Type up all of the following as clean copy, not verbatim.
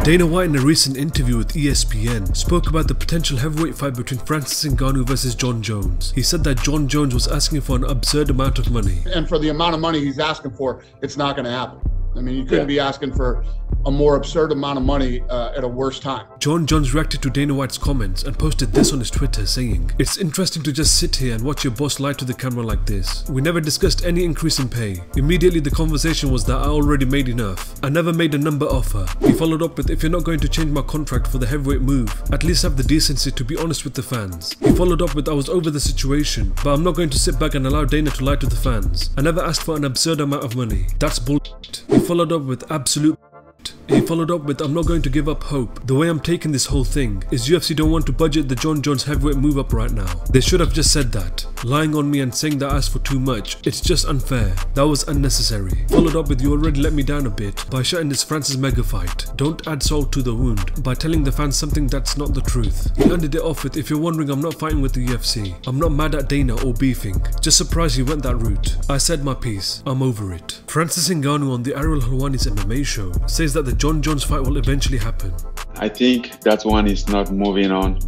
Dana White, in a recent interview with ESPN, spoke about the potential heavyweight fight between Francis Ngannou versus Jon Jones. He said that Jon Jones was asking for an absurd amount of money. And for the amount of money he's asking for, it's not going to happen. I mean, you couldn't be asking for a more absurd amount of money at a worse time. Jon Jones reacted to Dana White's comments and posted this on his Twitter, saying, "It's interesting to just sit here and watch your boss lie to the camera like this. We never discussed any increase in pay. Immediately the conversation was that I already made enough. I never made a number offer." He followed up with, "If you're not going to change my contract for the heavyweight move, at least have the decency to be honest with the fans." He followed up with, "I was over the situation, but I'm not going to sit back and allow Dana to lie to the fans. I never asked for an absurd amount of money. That's bullshit." He followed up with, "I'm not going to give up hope. The way I'm taking this whole thing is UFC don't want to budget the Jon Jones heavyweight move up right now. They should have just said that. Lying on me and saying that I asked for too much, it's just unfair. That was unnecessary." Followed up with, "You already let me down a bit by shutting this Francis mega fight. Don't add salt to the wound by telling the fans something that's not the truth." He ended it off with, "If you're wondering, I'm not fighting with the UFC. I'm not mad at Dana or beefing. Just surprised he went that route. I said my piece. I'm over it." Francis Ngannou on the Ariel Helwani's MMA show says that the Jon Jones fight will eventually happen. I think that one is not moving on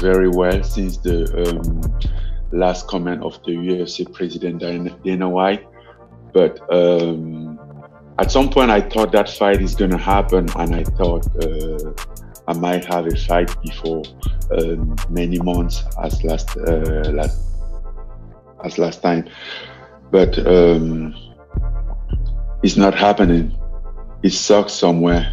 very well since the last comment of the UFC president Dana White. But at some point I thought that fight is going to happen, and I thought I might have a fight before many months as last time. But it's not happening. It's stuck somewhere.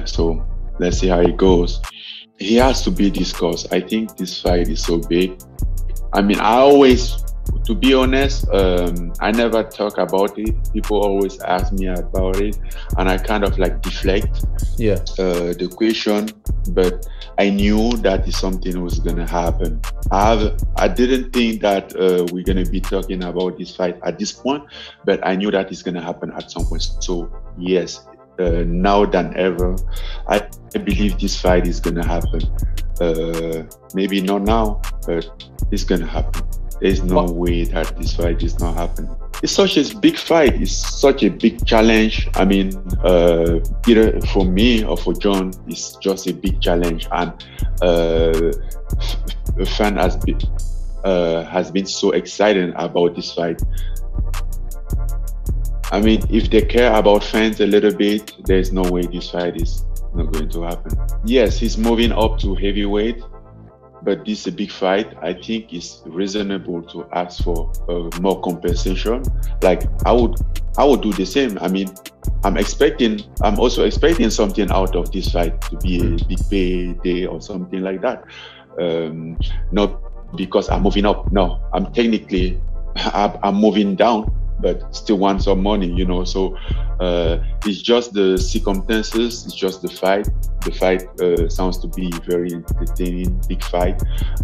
So let's see how it goes. He has to be discussed. I think this fight is so big. I mean, to be honest, I never talk about it. People always ask me about it, and I kind of like deflect the question. But I knew that is something was gonna happen. I didn't think that we're gonna be talking about this fight at this point, but I knew that it's gonna happen at some point. So yes, now than ever, I believe this fight is gonna happen. Maybe not now, but it's gonna happen. There's no way that this fight is not happening. It's such a big fight. It's such a big challenge. I mean, either for me or for Jon, it's just a big challenge. And a fan has been so excited about this fight. I mean, if they care about fans a little bit, there's no way this fight is not going to happen. Yes, he's moving up to heavyweight, but this is a big fight. I think it's reasonable to ask for more compensation. Like I would do the same. I mean, I'm also expecting something out of this fight, to be a big payday or something like that. Not because I'm moving up. No, I'm moving down, but still want some money, you know. So it's just the circumstances, it's just the fight. The fight sounds to be very entertaining, big fight,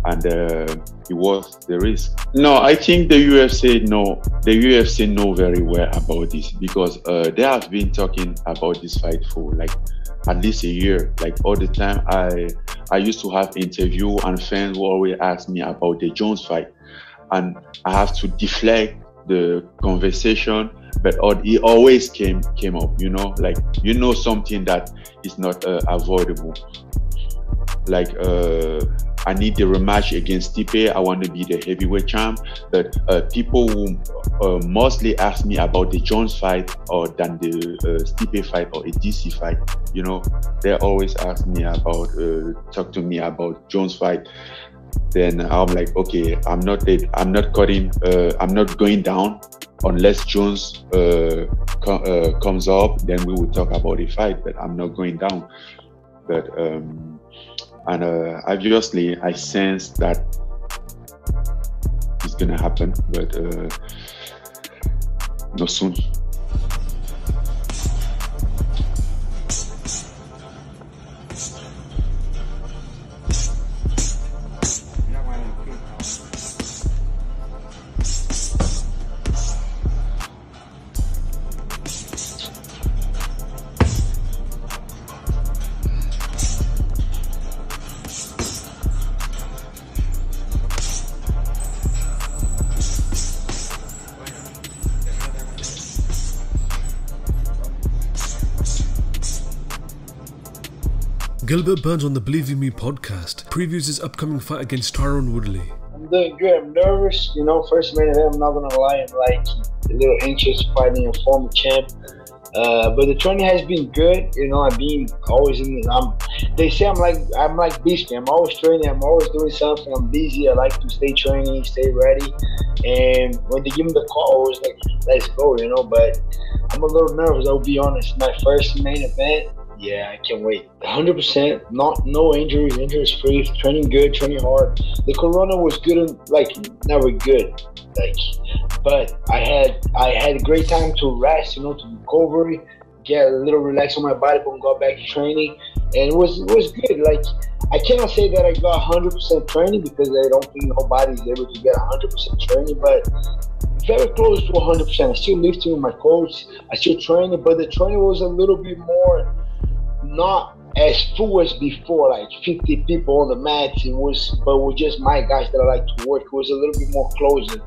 and it was the risk. No, I think the UFC know very well about this, because they have been talking about this fight for like at least a year. Like all the time, I used to have interview, and fans will always ask me about the Jones fight, and I have to deflect the conversation, but it always came up, you know, like, you know, something that is not avoidable. Like I need the rematch against Stipe. I want to be the heavyweight champ, but people who mostly ask me about the Jones fight or than the Stipe fight or a DC fight, you know, they always ask me about talk to me about Jones fight. Then I'm like, okay, I'm not going down unless Jones comes up. Then we will talk about a fight, but I'm not going down. But and obviously I sense that it's gonna happen, but not soon. Gilbert Burns on the Believe in Me podcast previews his upcoming fight against Tyron Woodley. I'm doing good. I'm nervous. You know, first main event, I'm not going to lie. I'm like a little anxious fighting a former champ. But the training has been good. You know, I've been always in. They say I'm like Bisping. I'm always training. I'm always doing something. I'm busy. I like to stay training, stay ready. And when they give me the call, I was like, let's go. You know, but I'm a little nervous. I'll be honest. My first main event. Yeah, I can't wait. 100%. No injuries. Injuries free. Training good. Training hard. The corona was good and like never good. But I had a great time to rest, you know, to recover, get a little relaxed on my body, but got back to training, and it was good. Like, I cannot say that I got 100% training because I don't think nobody's able to get 100% training, but very close to 100%. I still lifting with my coach, I still training, but the training was a little bit more not as full as before, like 50 people on the mats. But it was just my guys that I like to work. It was a little bit more closer.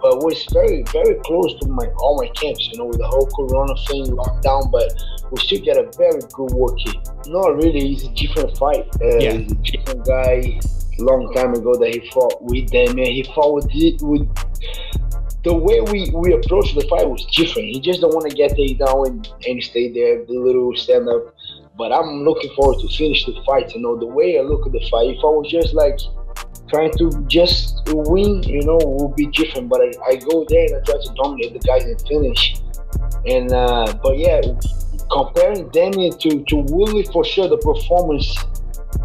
But it was very, very close to all my camps, you know, with the whole corona thing locked down, but we still get a very good work in. Not really, he's a different fight. He's a different guy. Long time ago that he fought with them, and he fought with the way we approached the fight was different. He just don't want to get taken down and stay there, the little stand up. But I'm looking forward to finish the fight, you know, the way I look at the fight. If I was just like trying to just win, you know, will be different. But I go there and I try to dominate the guys and finish. And but yeah, comparing Damian to Woodley, for sure, the performance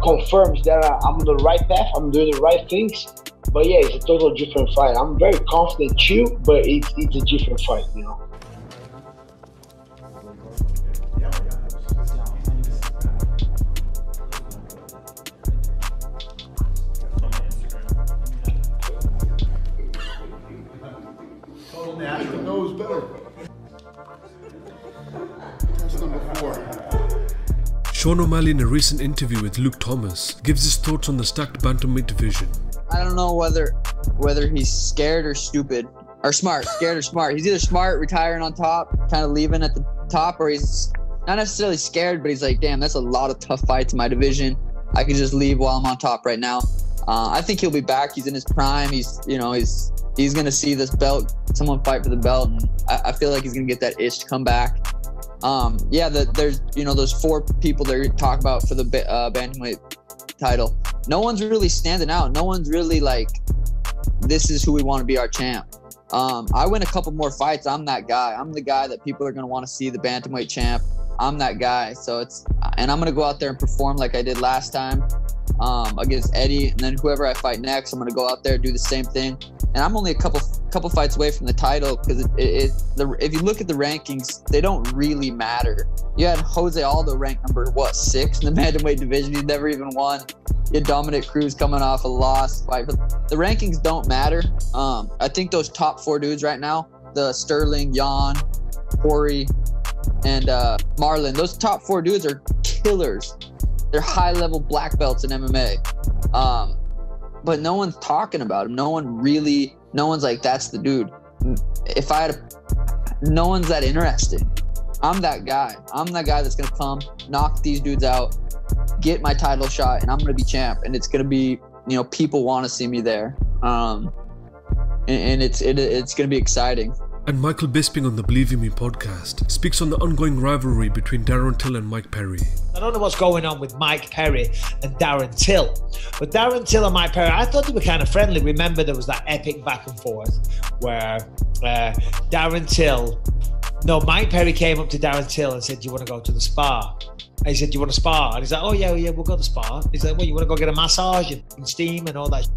confirms that I'm on the right path. I'm doing the right things. But yeah, it's a total different fight. I'm very confident too, but it's a different fight, you know. Natural knows better. That's number 4. Sean O'Malley, in a recent interview with Luke Thomas, gives his thoughts on the stacked bantamweight division. I don't know whether he's scared or stupid or smart. Scared or smart. He's either smart, retiring on top, kind of leaving at the top, or he's not necessarily scared, but he's like, damn, that's a lot of tough fights in my division. I could just leave while I'm on top right now. I think he'll be back. He's in his prime. He's going to see this belt, someone fight for the belt, and I feel like he's going to get that itch to come back. There's, you know, those 4 people that you're talking about for the bantamweight title. No one's really standing out. No one's really like, this is who we want to be our champ. I win a couple more fights. I'm that guy. I'm the guy that people are going to want to see, the bantamweight champ. I'm that guy. And I'm going to go out there and perform like I did last time against Eddie, and then whoever I fight next, I'm going to go out there and do the same thing. And I'm only a couple fights away from the title because if you look at the rankings, they don't really matter. You had Jose Aldo ranked number 6 in the bantamweight division. He's never even won. You had Dominic Cruz coming off a loss fight. But the rankings don't matter. I think those top 4 dudes right now, the Sterling, Jan, Corey, and Marlon, those top 4 dudes are killers. They're high-level black belts in MMA. But no one's talking about him. No one's like, that's the dude. No one's that interested. I'm that guy. I'm that guy that's going to come, knock these dudes out, get my title shot, and I'm going to be champ. And it's going to be, you know, people want to see me there. And it's going to be exciting. And Michael Bisping on the Believe in Me podcast speaks on the ongoing rivalry between Darren Till and Mike Perry. I don't know what's going on with Mike Perry and Darren Till, but Darren Till and Mike Perry, I thought they were kind of friendly. Remember, there was that epic back and forth where Mike Perry came up to Darren Till and said, do you want to go to the spa? And he said, do you want to spar? And he's like, oh yeah, we'll go to the spa. He's like, well, you want to go get a massage and steam and all that?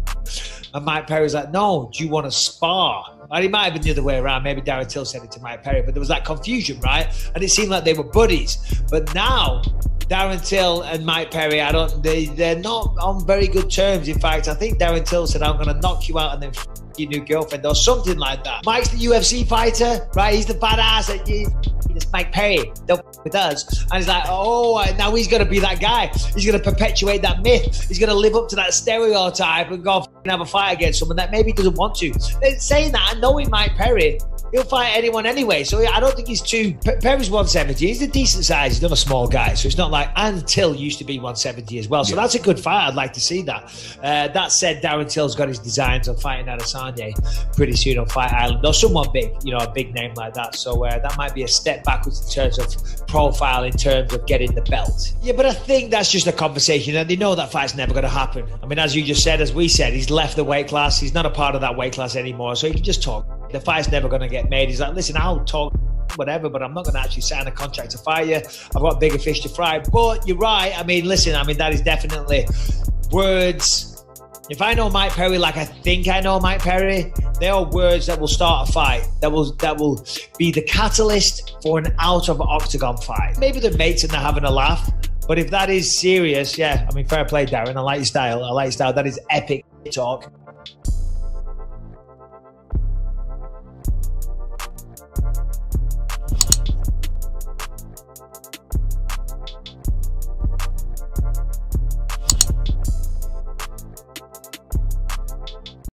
And Mike Perry was like, no, do you want to spar? And it might have been the other way around. Maybe Darren Till said it to Mike Perry, but there was that confusion, right? And it seemed like they were buddies. But now, Darren Till and Mike Perry, they're not on very good terms. In fact, I think Darren Till said, I'm going to knock you out and then your new girlfriend or something like that. Mike's the UFC fighter, right? He's the badass. It's Mike Perry, don't with us. And he's like, oh, now he's going to be that guy. He's going to perpetuate that myth. He's going to live up to that stereotype and go and have a fight against someone that maybe doesn't want to. Saying that and knowing Mike Perry, he'll fight anyone anyway. So I don't think he's too. Perry's 170. He's a decent size. He's not a small guy. So it's not like, and Till used to be 170 as well. So that's a good fight. I'd like to see that. That said, Darren Till's got his designs on fighting Adesanya pretty soon on Fight Island, or someone big, you know, a big name like that. So that might be a step backwards in terms of profile, in terms of getting the belt. Yeah, but I think that's just a conversation, and they know that fight's never going to happen. I mean, as you just said, as we said, he's left the weight class. He's not a part of that weight class anymore, so he can just talk. The fight's never going to get made. He's like, listen, I'll talk whatever, but I'm not going to actually sign a contract to fight you. I've got bigger fish to fry. But you're right. I mean, listen, I mean, that is definitely words. If I know Mike Perry like I think I know Mike Perry, there are words that will start a fight, that will be the catalyst for an out of octagon fight. Maybe the mates and they're having a laugh, but if that is serious, yeah, I mean, fair play, Darren. I like your style. That is epic talk.